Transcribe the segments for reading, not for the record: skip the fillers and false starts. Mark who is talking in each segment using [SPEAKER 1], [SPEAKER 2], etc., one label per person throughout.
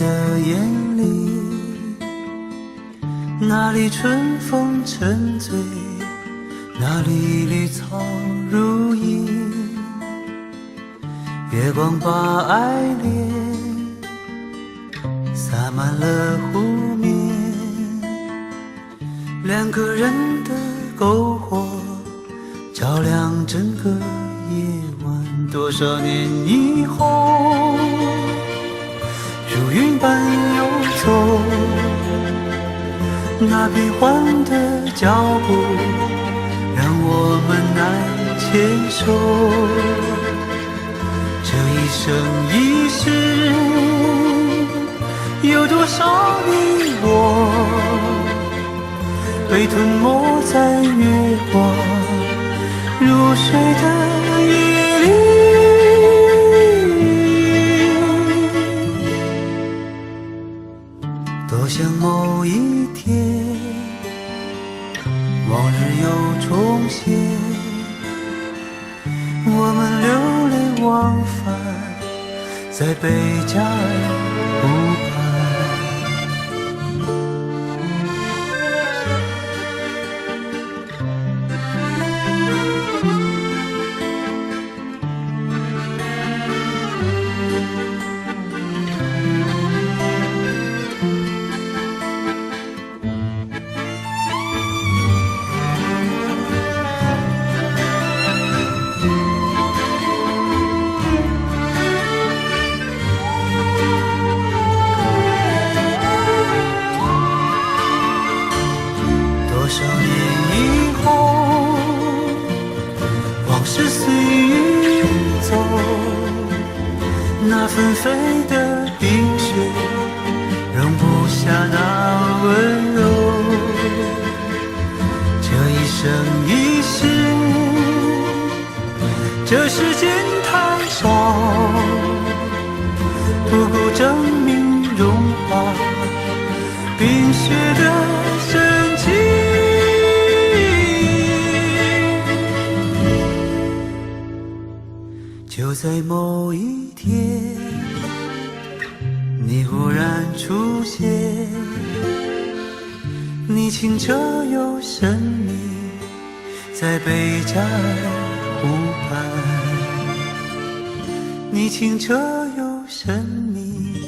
[SPEAKER 1] 的眼里，那里春风沉醉，那里绿草如茵。月光把爱恋洒满了湖面，两个人的篝火照亮整个夜晚。多少年以后，如云般游走，那变幻的脚步让我们难牵手。这一生一世，有多少你我被吞没在月光如水的夜里。多想某一天，往日又重现，我们流连忘返在贝加尔湖畔。多少年以后，往事随云走，那纷飞的冰雪容不下那温柔。这一生一世，这世间太少，不够证明融化冰雪的深情。就在某一天，你忽然出现，你清澈又神秘，在贝加尔湖畔。你清澈又神秘，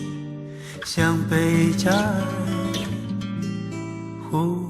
[SPEAKER 1] 像贝加尔湖